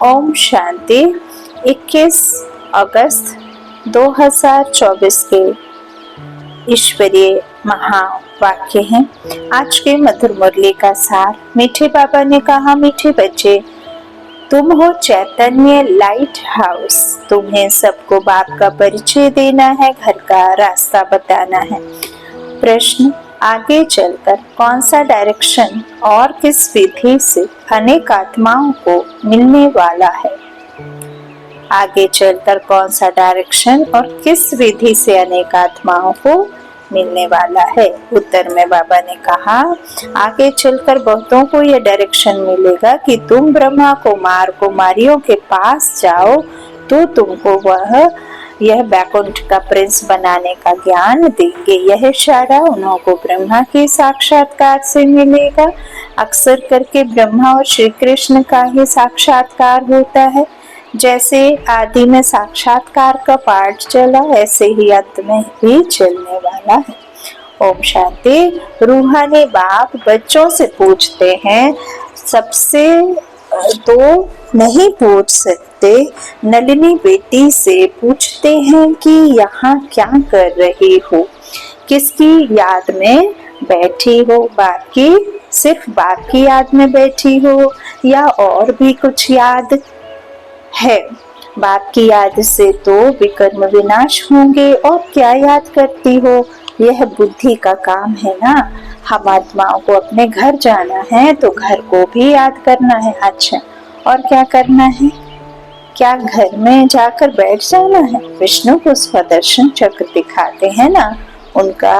ओम शांति। 21 अगस्त 2024 के ईश्वरीय महावाक्य हैं। आज के मधुर मुरली का सार। मीठे बाबा ने कहा, मीठे बच्चे, तुम हो चैतन्य लाइट हाउस। तुम्हें सबको बाप का परिचय देना है, घर का रास्ता बताना है। प्रश्न, आगे चलकर कौन सा डायरेक्शन और किस विधि से अनेक आत्माओं को मिलने वाला है? आगे चलकर कौन सा डायरेक्शन और किस विधि से अनेक आत्माओं को मिलने वाला है? उत्तर में बाबा ने कहा, आगे चलकर बहुतों को यह डायरेक्शन मिलेगा कि तुम ब्रह्मा कुमारियों के पास जाओ तो तुमको वह यह बैकुंठ का प्रिंस बनाने का ज्ञान देंगे। यह इशारा उन्हों को ब्रह्मा के साक्षात्कार से मिलेगा। अक्सर करके ब्रह्मा और श्री कृष्ण का ही साक्षात्कार होता है। जैसे आदि में साक्षात्कार का पाठ चला, ऐसे ही अंत में भी चलने वाला है। ओम शांति। रूहानी बाप बच्चों से पूछते हैं, सबसे तो नहीं पूछ सकते, नलिनी बेटी से पूछते हैं कि यहाँ क्या कर रही हो, किसकी याद में बैठी हो? सिर्फ बाप की याद में बैठी हो या और भी कुछ याद है? बाप की याद से तो विकर्म विनाश होंगे, और क्या याद करती हो? यह बुद्धि का काम है ना। हम आत्माओं को अपने घर जाना है तो घर को भी याद करना है। अच्छा, और क्या करना है? क्या घर में जाकर बैठ जाना है? विष्णु को स्वदर्शन चक्र दिखाते हैं ना, उनका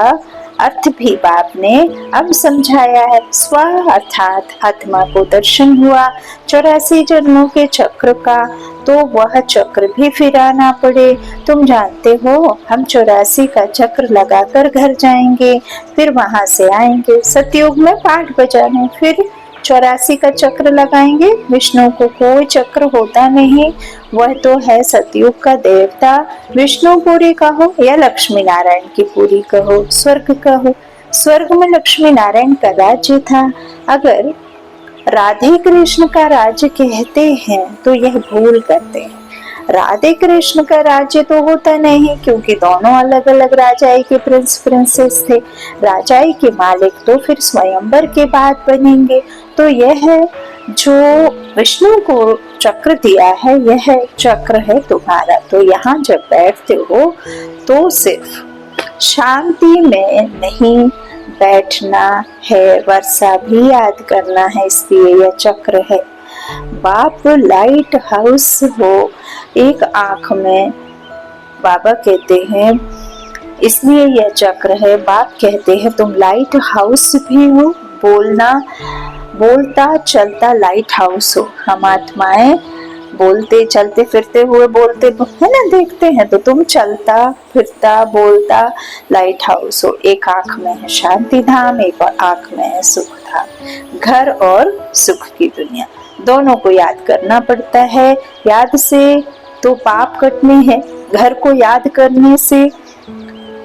अर्थ भी बाप ने अब समझाया है। स्व अर्थात आत्मा को दर्शन हुआ 84 जन्मों के चक्र का, तो वह चक्र भी फिराना पड़े। तुम जानते हो, हम 84 का चक्र लगाकर घर जाएंगे, फिर वहां से आएंगे सतयुग में पाठ बजाने, फिर 84 का चक्र लगाएंगे। विष्णु को कोई चक्र होता नहीं, वह तो है सतयुग का देवता। विष्णु पूरी कहो या लक्ष्मी नारायण की पूरी कहो, स्वर्ग कहो, स्वर्ग में लक्ष्मी नारायण का राज्य था। अगर राधे कृष्ण का राज्य कहते हैं तो यह भूल करते हैं। राधे कृष्ण का राज्य तो होता नहीं, क्योंकि दोनों अलग अलग राजाई के प्रिंस प्रिंसेस थे। राजाई के मालिक तो फिर स्वयंवर के बाद बनेंगे। तो यह जो विष्णु को चक्र दिया है, यह चक्र है तुम्हारा। तो यहाँ जब बैठते हो तो सिर्फ शांति में नहीं बैठना है, वर्षा भी याद करना है, इसलिए यह चक्र है। बाप लाइट हाउस हो, एक आंख में बाबा कहते हैं, इसलिए यह चक्र है। बाप कहते हैं तुम लाइट हाउस भी हो, बोलता चलता लाइट हाउस हो। हम आत्माएं बोलते चलते फिरते हुए बोलते है ना, देखते हैं, तो तुम चलता फिरता बोलता लाइट हाउस हो। एक आंख में है शांति धाम, एक आंख में है सुख धाम। घर और सुख की दुनिया दोनों को याद करना पड़ता है। याद से तो पाप कटने हैं, घर को याद करने से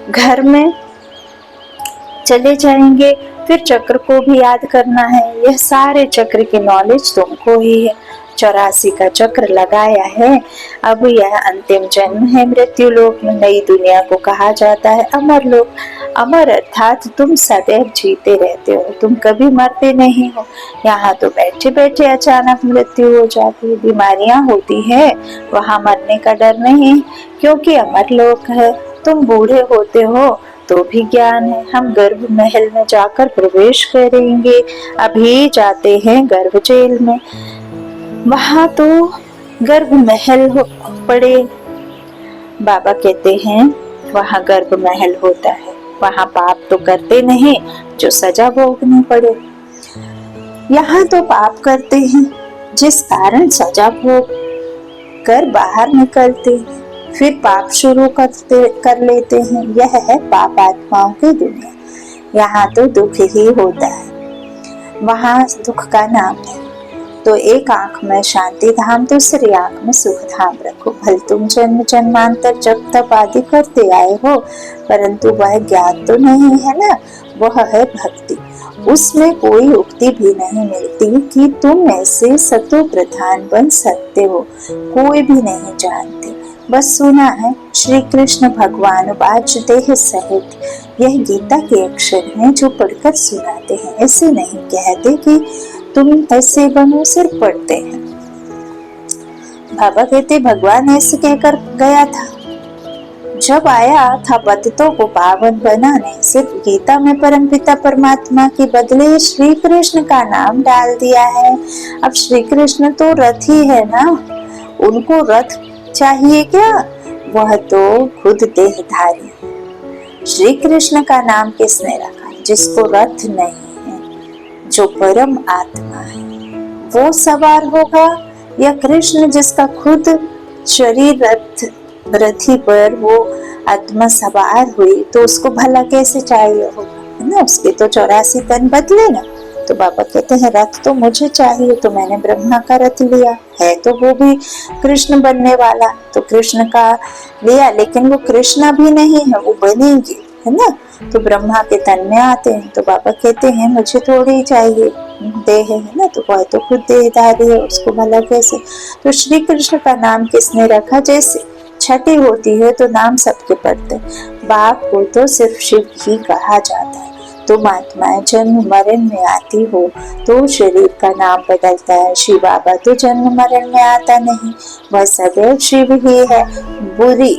घर में चले जाएंगे। फिर चक्र को भी याद करना है। यह सारे चक्र की नॉलेज तुमको ही है। 84 का चक्र लगाया है। अब यह अंतिम जन्म है मृत्यु लोक में। नई दुनिया को कहा जाता है अमर लोक। अमर अर्थात तुम सदैव जीते रहते हो, तुम कभी मरते नहीं हो। यहाँ तो बैठे बैठे अचानक मृत्यु हो जाती है, बीमारियां होती है, वहाँ मरने का डर नहीं, क्योंकि अमर लोक है। तुम बूढ़े होते हो तो भी ज्ञान है। हम गर्भ महल में जाकर प्रवेश करेंगे, अभी जाते हैं गर्भ जेल में, वहां तो गर्भ महल पड़े। बाबा कहते हैं वहां गर्भ महल होता है, वहां पाप तो करते नहीं जो सजा भोगनी पड़े। यहाँ तो पाप करते हैं जिस कारण सजा भोग कर बाहर निकलते हैं, फिर पाप शुरू कर लेते हैं। यह है पाप आत्माओं की दुनिया। यहाँ तो दुख ही होता है, वहाँ दुख का नाम है। तो एक आंख में शांति धाम, दूसरी आंख में सुख धाम रखो। भले तुम जन्म जन्मांतर जब तप आदि करते आए हो, परंतु वह ज्ञान तो नहीं है ना, वह है भक्ति। उसमें कोई उक्ति भी नहीं मिलती कि तुम ऐसे सतो प्रधान बन सकते हो, कोई भी नहीं जानते। बस सुना है श्री कृष्ण भगवान वाच देह सहित, यह गीता के अक्षर हैं जो पढ़कर सुनाते हैं। ऐसे नहीं कहते कि तुम ऐसे बनो, सिर्फ पढ़ते हैं। बाबा कहते भगवान ऐसे कहकर गया था, जब आया था पतितों को पावन बनाने, सिर्फ गीता में परमपिता परमात्मा के बदले श्री कृष्ण का नाम डाल दिया है। अब श्री कृष्ण तो रथ ही है ना, उनको रथ चाहिए क्या? वह तो खुद देहधारी है। श्री कृष्ण का नाम किसने रखा? जिसको रथ नहीं है, जो परम आत्मा है वो सवार होगा, या कृष्ण जिसका खुद शरीर रथी पर वो आत्मा सवार हुई, तो उसको भला कैसे चाहिए होगा, है ना? उसके तो 84 तन बदले ना। तो बाबा कहते हैं रथ तो मुझे चाहिए, तो मैंने ब्रह्मा का रथ लिया है, तो वो भी कृष्ण बनने वाला, तो कृष्ण का लिया, लेकिन वो कृष्ण भी नहीं है, वो बनेंगे, है ना? तो ब्रह्मा के तन में आते हैं। तो बाबा कहते हैं मुझे थोड़ी चाहिए देह, है ना? तो वह तो खुद देहधारी है, उसको भला कैसे? तो श्री कृष्ण का नाम किसने रखा? जैसे छठी होती है तो नाम सबके पड़ते, बाप को तो सिर्फ शिव ही कहा जाता है। तुम आत्माएं जन्म मरण में आती हो तो शरीर का नाम बदलता है। शिव बाबा तो जन्म मरण में आता नहीं, वह सदैव शिव ही है। बुरी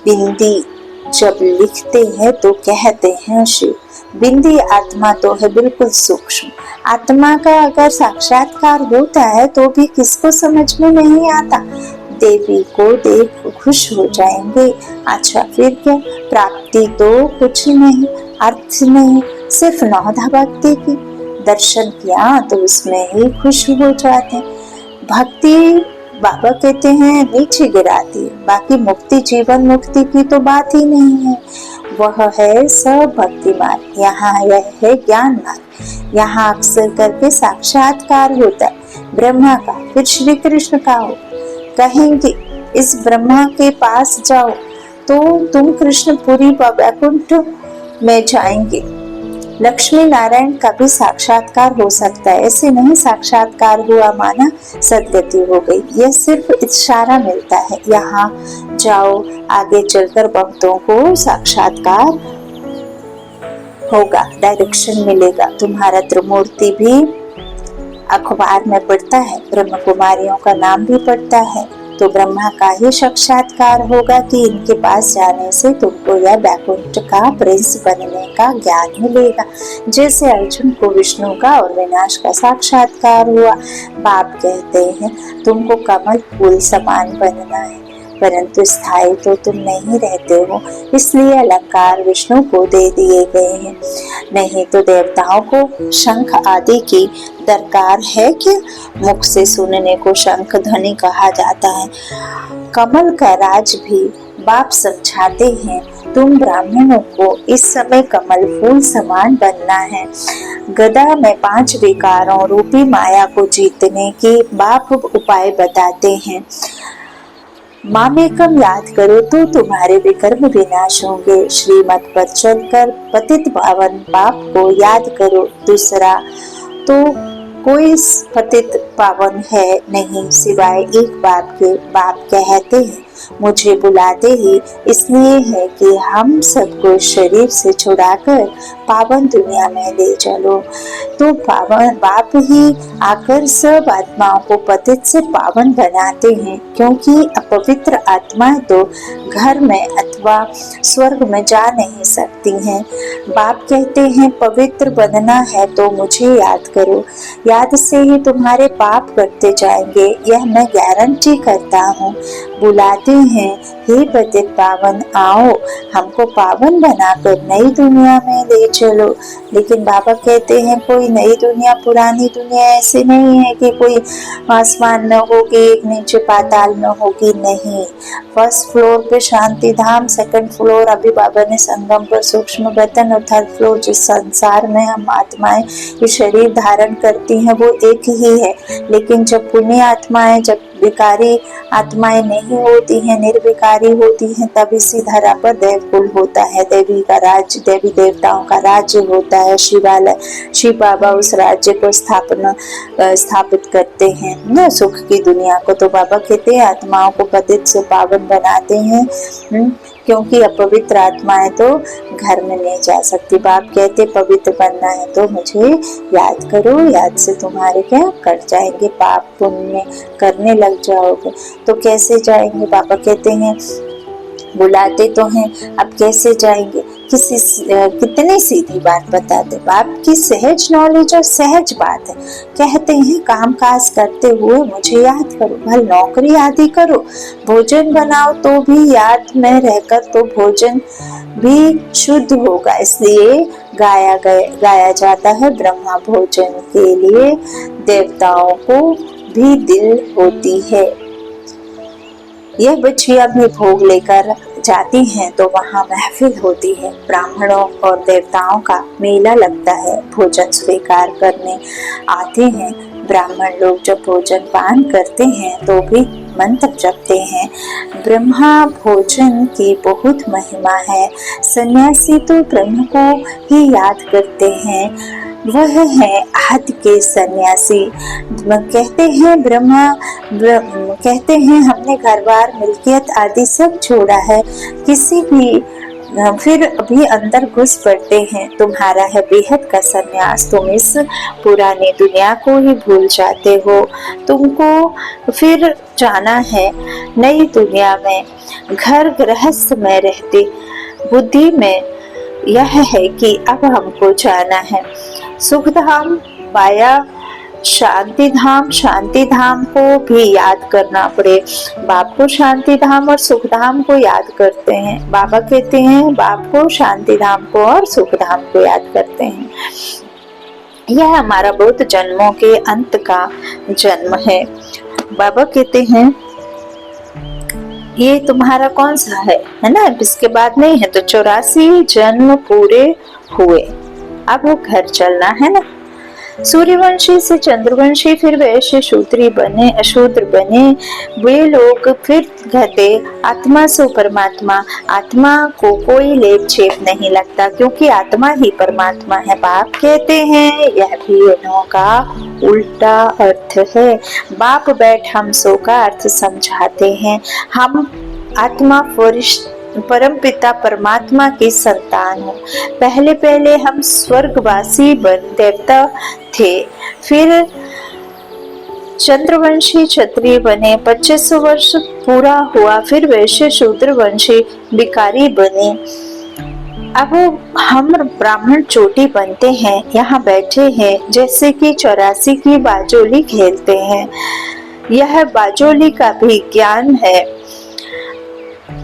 बिंदी जब लिखते हैं तो कहते हैं शिव। बिंदी आत्मा तो है बिल्कुल सूक्ष्म। आत्मा का अगर साक्षात्कार होता है तो भी किसको समझ में नहीं आता। देवी को देख खुश हो जाएंगे। अच्छा फिर क्या? प्राप्ति तो कुछ नहीं, अर्थ नहीं, सिर्फ नौधा भक्ति की। दर्शन किया तो उसमें ही खुश हो जाते। भक्ति बाबा कहते हैं नीचे गिराती है, बाकी मुक्ति जीवन मुक्ति की तो बात ही नहीं है। वह है सब भक्ति मार्ग, यहाँ यह है ज्ञान मार्ग। यहाँ अक्सर करके साक्षात्कार होता है ब्रह्मा का, फिर श्री कृष्ण का हो। कहेंगे इस ब्रह्मा के पास जाओ तो तुम कृष्णपुरी वैकुंठ में जाएंगे। लक्ष्मी नारायण का भी साक्षात्कार हो सकता है, ऐसे नहीं साक्षात्कार हुआ माना सदगति हो गई। यह सिर्फ इशारा मिलता है, यहाँ जाओ, आगे चलकर भक्तों को साक्षात्कार होगा, डायरेक्शन मिलेगा। तुम्हारा त्रिमूर्ति भी अखबार में पढ़ता है, ब्रह्म कुमारियों का नाम भी पढ़ता है, तो ब्रह्मा का ही साक्षात्कार होगा कि इनके पास जाने से तुमको यह वैकुंठ का प्रिंस बनने का ज्ञान मिलेगा। जैसे अर्जुन को विष्णु का और विनाश का साक्षात्कार हुआ। बाप कहते हैं तुमको कमल फूल समान बनना है, परंतु स्थायी तो तुम नहीं रहते हो, इसलिए अलंकार विष्णु को दे दिए गए हैं। नहीं तो देवताओं को शंख आदि की दरकार है क्या? मुख से सुनने को शंख ध्वनि कहा जाता है। कमल का राज भी बाप समझाते हैं, तुम ब्राह्मणों को इस समय कमल फूल समान बनना है। गदा में 5 विकारों रूपी माया को जीतने के बाप उपाय बताते हैं। मामेकम याद करो तो तुम्हारे विकर्म विनाश होंगे। श्रीमत पर चलकर पतित पावन बाप को याद करो। दूसरा तो कोई पतित पावन है नहीं सिवाय एक बाप के। बाप कहते हैं मुझे बुलाते ही इसलिए है कि हम सबको शरीर से छुड़ाकर पावन दुनिया में ले चलो। तो पावन बाप ही आकर सब आत्माओं को पतित से पावन बनाते हैं, क्योंकि अपवित्र आत्माएं तो घर में अथवा स्वर्ग में जा नहीं सकती हैं। बाप कहते हैं पवित्र बनना है तो मुझे याद करो, याद से ही तुम्हारे पाप करते जाएंगे, यह मैं गारंटी करता हूँ। बुलाते हैं हे पतित पावन आओ, हमको पावन बनाकर नई दुनिया में ले चलो। लेकिन बाबा कहते हैं कोई नई दुनिया पुरानी दुनिया ऐसे नहीं है कि कोई आसमान में होगी एक नीचे पाताल में होगी, नहीं। फर्स्ट फ्लोर पे शांति धाम, सेकंड फ्लोर अभी बाबा ने संगम पर सूक्ष्म बतन, और थर्ड फ्लोर जिस संसार में हम आत्माएं ये शरीर धारण करती हैं वो एक ही है। लेकिन जब पुण्य आत्माएं जब विकारी आत्माएं नहीं होती हैं, निर्विकारी होती हैं, तब इसी धरा पर देवकुल होता है, देवी का राज्य, देवी देवताओं का राज्य होता है। शिवालय, शिव बाबा उस राज्य को स्थापित करते हैं ना, सुख की दुनिया को। तो बाबा कहते हैं आत्माओं को पतित से पावन बनाते हैं, क्योंकि अपवित्र आत्माएं तो घर में नहीं जा सकती। बाप कहते पवित्र बनना है तो मुझे याद करो, याद से तुम्हारे क्या कट जाएंगे, पाप पुण्य करने लग जाओगे। तो कैसे जाएंगे? बाबा कहते हैं बुलाते तो हैं, अब कैसे जाएंगे? कितनी सीधी बात बताते, बाप की सहज नॉलेज और सहज बात है। कहते हैं काम काज करते हुए मुझे याद करो, भले नौकरी आदि करो, भोजन बनाओ तो भी याद में रहकर तो भोजन भी शुद्ध होगा। इसलिए गाया जाता है ब्रह्मा भोजन के लिए देवताओं को भी दिल होती है। यह बच्चियां भी भोग लेकर जाती हैं तो वहाँ महफिल होती है, ब्राह्मणों और देवताओं का मेला लगता है, भोजन स्वीकार करने आते हैं। ब्राह्मण लोग जब भोजन पान करते हैं तो भी मंत्र जपते हैं। ब्रह्मा भोजन की बहुत महिमा है। सन्यासी तो ब्रह्म को ही याद करते हैं, वह है आदि के सन्यासी। कहते हैं ब्रह्मा कहते हैं हमने घर बार मिल्कियत आदि सब छोड़ा है, किसी भी फिर अभी अंदर घुस पड़ते हैं। तुम्हारा है बेहद का सन्यास, तुम इस पुरानी दुनिया को ही भूल जाते हो, तुमको फिर जाना है नई दुनिया में। घर गृहस्थ में रहते बुद्धि में यह है कि अब हमको जाना है सुख धाम पाया शांति धाम। शांति धाम को भी याद करना पड़े। बाप को शांति धाम और सुख धाम को याद करते हैं। बाबा कहते हैं बाप को शांति धाम को और सुख धाम को याद करते हैं। यह हमारा बहुत जन्मों के अंत का जन्म है। बाबा कहते हैं ये तुम्हारा कौन सा है ना, इसके बाद नहीं है। तो 84 जन्म पूरे हुए, अब घर चलना है ना। सूर्यवंशी से चंद्रवंशी, फिर वैश्य शूद्री बने, अशूद्र बने। वे लोग फिर कहते आत्मा से परमात्मा। आत्मा को कोई लेप छेप नहीं लगता, क्योंकि आत्मा ही परमात्मा है। बाप कहते हैं यह भी इन्हों का उल्टा अर्थ है। बाप बैठ हम सो का अर्थ समझाते हैं। हम आत्मा परम पिता परमात्मा की संतान हो। पहले पहले हम स्वर्गवासी देवता थे, फिर चंद्रवंशी क्षत्रिय बने। 2500 वर्ष पूरा हुआ, फिर वैश्य शूद्र वंशी भिखारी बने। अब हम ब्राह्मण चोटी बनते हैं, यहाँ बैठे हैं जैसे कि 84 की बाजोली खेलते हैं। यह बाजोली का भी ज्ञान है।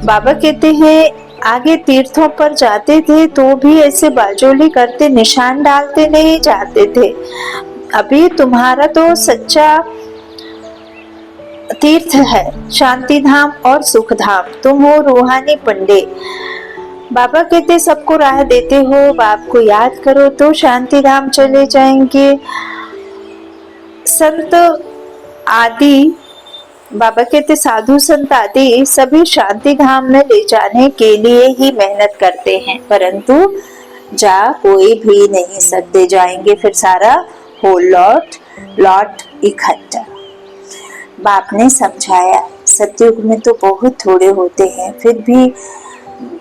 बाबा कहते हैं आगे तीर्थों पर जाते थे तो भी ऐसे बाजोली करते, निशान डालते नहीं जाते थे। अभी तुम्हारा तो सच्चा तीर्थ है शांति धाम और सुख धाम, तुम हो रूहानी पंडे। बाबा कहते सबको राह देते हो, बाप को याद करो तो शांति धाम चले जाएंगे। संत आदि, बाबा कहते साधु संत आदि सभी शांति धाम में ले जाने के लिए ही मेहनत करते हैं, परंतु जा कोई भी नहीं सकते। जाएंगे फिर सारा हो लौट इकट्ठा। बाप ने समझाया सतयुग में तो बहुत थोड़े होते हैं, फिर भी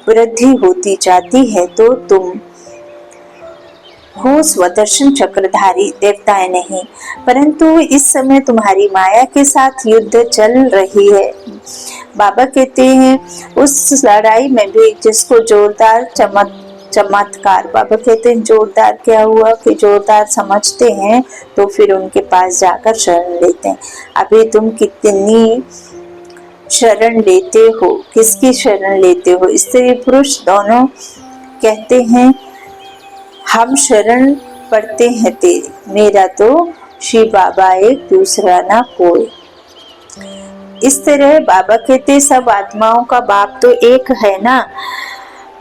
वृद्धि होती जाती है। तो तुम हो स्वदर्शन चक्रधारी, देवताएं नहीं, परंतु इस समय तुम्हारी माया के साथ युद्ध चल रही है। बाबा कहते हैं उस लड़ाई में भी जिसको जोरदार चमत्कार, बाबा कहते हैं जोरदार क्या हुआ कि जोरदार समझते हैं तो फिर उनके पास जाकर शरण लेते हैं। अभी तुम कितनी शरण लेते हो, किसकी शरण लेते हो? स्त्री पुरुष दोनों कहते हैं हम शरण पढ़ते हैं तेरी, मेरा तो शिव बाबा एक दूसरा ना कोई। इस तरह बाबा कहते सब आत्माओं का बाप तो एक है ना,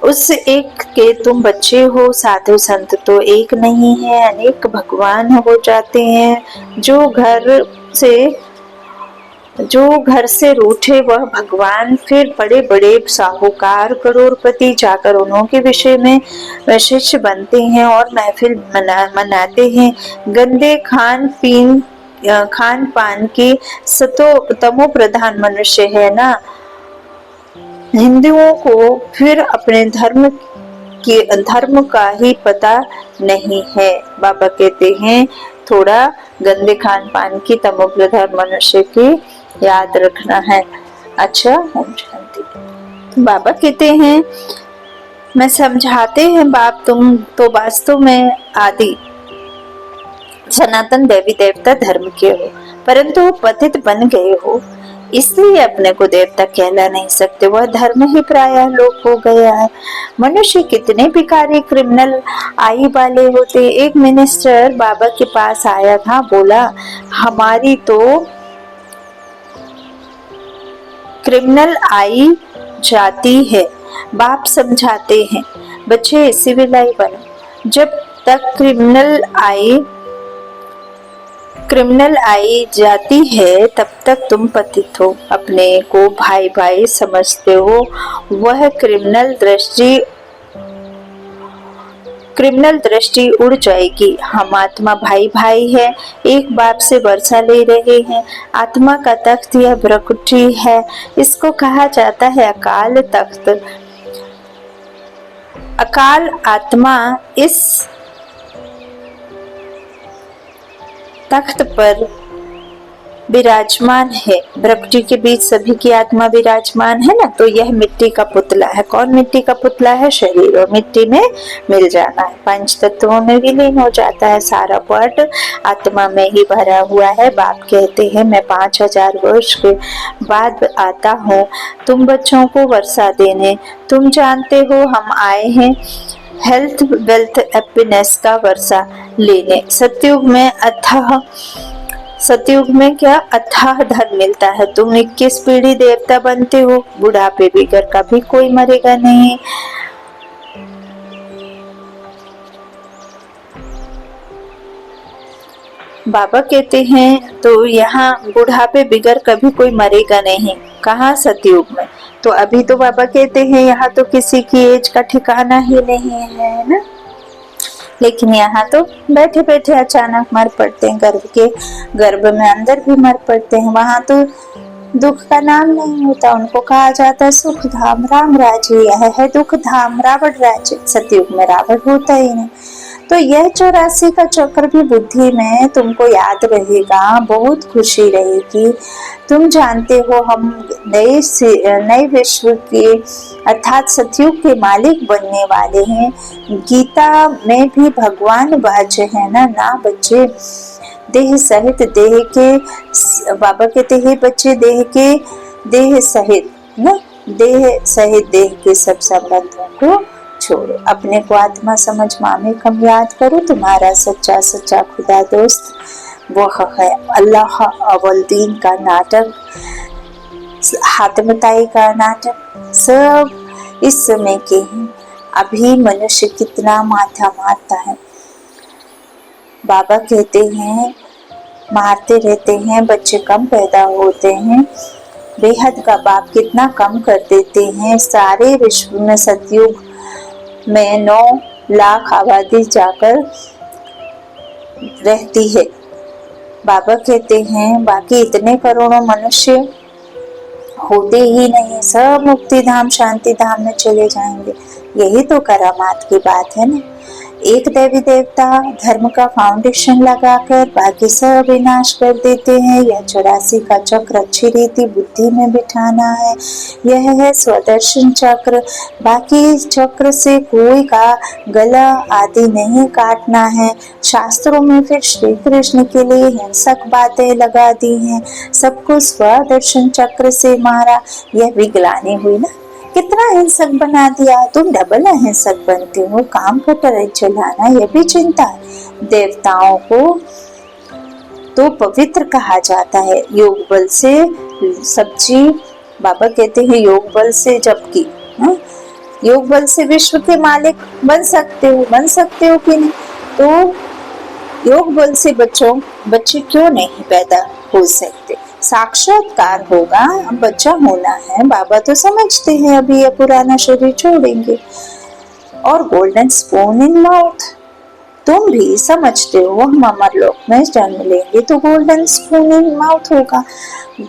उस एक के तुम बच्चे हो। साधु संत तो एक नहीं है, अनेक भगवान हो जाते हैं। जो घर से जो घर से रूठे वह भगवान फिर बड़े बड़े साहूकार करोड़पति जाकर उन्हों के विषय में शिष्य बनते हैं और महफिल मनाते हैं। गंदे खान पान के तमो प्रधान मनुष्य है ना। हिंदुओं को फिर अपने धर्म का ही पता नहीं है। बाबा कहते हैं थोड़ा गंदे खान पान की तमोप्रधान मनुष्य की याद रखना है। अच्छा, ओम शांति। बाबा कहते हैं मैं समझाते हैं बाप, तुम तो वास्तव में आदि सनातन देवी देवता धर्म के हो, परंतु पतित बन गए हो, इसलिए अपने को देवता कहला नहीं सकते। वह धर्म ही प्रायः लोप हो गया है। मनुष्य कितने भिखारी क्रिमिनल आई वाले होते। एक मिनिस्टर बाबा के पास आया था, बोला हमारी तो क्रिमिनल आई जाती है। बाप समझाते हैं बच्चे सिविलाई बनो। जब तक क्रिमिनल आई जाती है तब तक तुम पतित हो। अपने को भाई भाई समझते हो, वह क्रिमिनल दृष्टि उड़ जाएगी। हम आत्मा भाई भाई है, एक बाप से वर्षा ले रहे हैं। आत्मा का तख्त यह प्रकृति है, इसको कहा जाता है अकाल तख्त। अकाल आत्मा इस तख्त पर विराजमान है। प्रकृति के बीच सभी की आत्मा विराजमान है ना। तो यह मिट्टी का पुतला है। कौन मिट्टी का पुतला है? शरीर, और मिट्टी में मिल जाना है, पंच तत्वों में विलीन हो जाता है। सारा पट आत्मा में ही भरा हुआ है। बाप कहते हैं मैं 5000 वर्ष के बाद आता हूँ तुम बच्चों को वर्षा देने। तुम जानते हो हम आए हैं हेल्थ वेल्थ हैप्पीनेस का वर्षा लेने। सतयुग में क्या अथाह धन मिलता है। तुम 21 पीढ़ी देवता बनते हो। बुढ़ापे बिगर कभी कोई मरेगा नहीं। बाबा कहते हैं तो यहाँ बुढ़ापे बिगर कभी कोई मरेगा नहीं। कहाँ? सतयुग में। तो अभी तो बाबा कहते हैं यहाँ तो किसी की एज का ठिकाना ही नहीं है ना। लेकिन यहाँ तो बैठे बैठे अचानक मर पड़ते हैं, गर्भ में अंदर भी मर पड़ते हैं। वहां तो दुख का नाम नहीं होता, उनको कहा जाता है सुख धाम। राम राज्य यह है दुख धाम, रावण राज्य। सतयुग में रावण होता ही नहीं। तो यह 84 का चक्र भी बुद्धि में तुमको याद रहेगा, बहुत खुशी रहेगी। तुम जानते हो हम नए विश्व के अर्थात सतयुग के मालिक बनने वाले हैं। गीता में भी भगवान वाच है ना बच्चे। देह सहित देह के, बाबा कहते हैं बच्चे देह सहित देह के सब संबंधों को छोड़ो। अपने को आत्मा समझ मामे कम याद करो। तुम्हारा सच्चा खुदा दोस्त वह है अल्लाह अव्वल दीन का नाटक, हातमताई का नाटक सब इस समय के हैं। अभी मनुष्य कितना माथा मारता है। बाबा कहते हैं मारते रहते हैं, बच्चे कम पैदा होते हैं। बेहद का बाप कितना कम कर देते हैं। सारे विश्व में सतयुग में 9 लाख आबादी जाकर रहती है। बाबा कहते हैं बाकी इतने करोड़ों मनुष्य होते ही नहीं, सब मुक्ति धाम शांति धाम में चले जाएंगे। यही तो करामात की बात है ना। एक देवी देवता धर्म का फाउंडेशन लगाकर बाकी सब विनाश कर देते हैं। यह 84 का चक्र अच्छी रीति बुद्धि में बिठाना है। यह है स्वदर्शन चक्र। बाकी चक्र से कोई का गला आदि नहीं काटना है। शास्त्रों में फिर श्री कृष्ण के लिए हिंसक बातें लगा दी हैं। सबको स्वदर्शन चक्र से मारा। यह विगलानी हुई ना, कितना हिंसक बना दिया। तुम डबल हिंसक बनते हो। काम को तरह चलाना यह भी चिंता है। देवताओं को तो पवित्र कहा जाता है। योग बल से सब्जी, बाबा कहते हैं योग बल से जबकि योग बल से विश्व के मालिक बन सकते हो कि नहीं। तो योग बल से बच्चे क्यों नहीं पैदा हो सकते। साक्षात्कार होगा। अब बच्चा होना है, बाबा तो समझते हैं अभी ये पुराना शरीर छोड़ेंगे। और गोल्डन स्पून इन माउथ, तुम भी समझते हो हम अमर लोक में जन्म लेंगे तो गोल्डन स्पून इन माउथ होगा।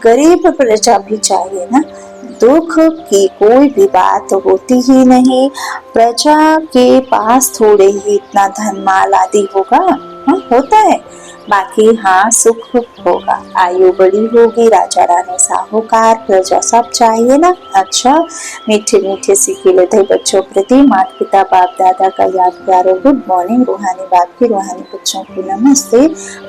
गरीब प्रजा भी चाहिए ना, दुख की कोई भी बात होती ही नहीं। प्रजा के पास थोड़े ही इतना धन माल आदि होगा, हाँ होता है, बाकी हाँ सुख होगा, आयु बड़ी होगी, राजा रानी साहूकार प्रजा सब चाहिए ना। अच्छा, मीठे मीठे सीखे लेते बच्चों प्रति माता पिता बाप दादा का याद प्यार और गुड मॉर्निंग। रूहानी बाप की रूहानी बच्चों को नमस्ते।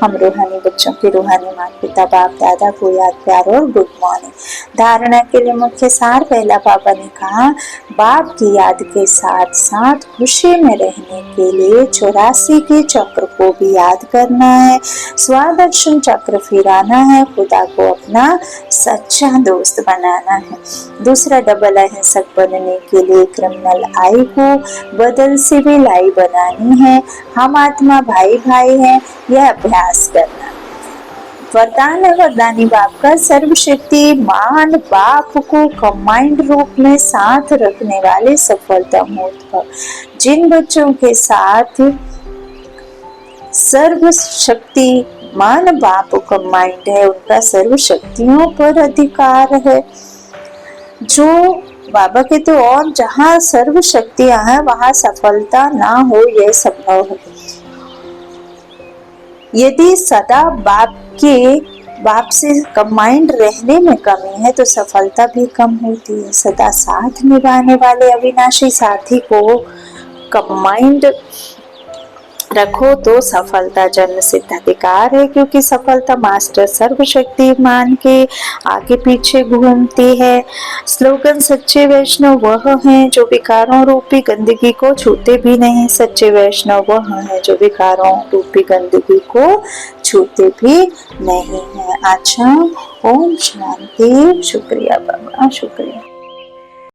हम रूहानी बच्चों के रूहानी माता पिता बाप दादा को याद प्यार और गुड मॉर्निंग। धारणा के लिए मुख्य सार, पहला बाबा ने कहा बाप की याद के साथ साथ खुशी में रहने के लिए 84 के चक्र को भी याद करना है, स्वादर्शन चक्र फिराना है, खुदा को अपना सच्चा दोस्त बनाना है। दूसरा, डबल अहिंसक बनने के लिए क्रिमिनल आई को बदल से भी लाई बनानी है। हम आत्मा भाई भाई हैं, यह अभ्यास करना। वरदान है वरदानी बाप का, सर्वशक्तिमान बाप को कंबाइंड रूप में साथ रखने वाले सफलता मूर्त भव। जिन बच्चों के साथ सर्वशक्तिमान बाप कंबाइंड है उनका सर्व शक्तियों पर अधिकार है। जो बाबा के तो और जहाँ सर्व शक्तियां हैं वहां सफलता ना हो यह संभव है। यदि सदा बाप से कंबाइंड रहने में कमी है तो सफलता भी कम होती है। सदा साथ निभाने वाले अविनाशी साथी को कंबाइंड रखो तो सफलता जन्म सिद्ध अधिकार है, क्योंकि सफलता मास्टर सर्वशक्तिमान के आगे पीछे घूमती है। स्लोगन, सच्चे वैष्णव वह हैं जो विकारों रूपी गंदगी को छूते भी नहीं। सच्चे वैष्णव वह हैं जो विकारों रूपी गंदगी को छूते भी नहीं है। अच्छा, ओम शांति। शुक्रिया बाबा, शुक्रिया।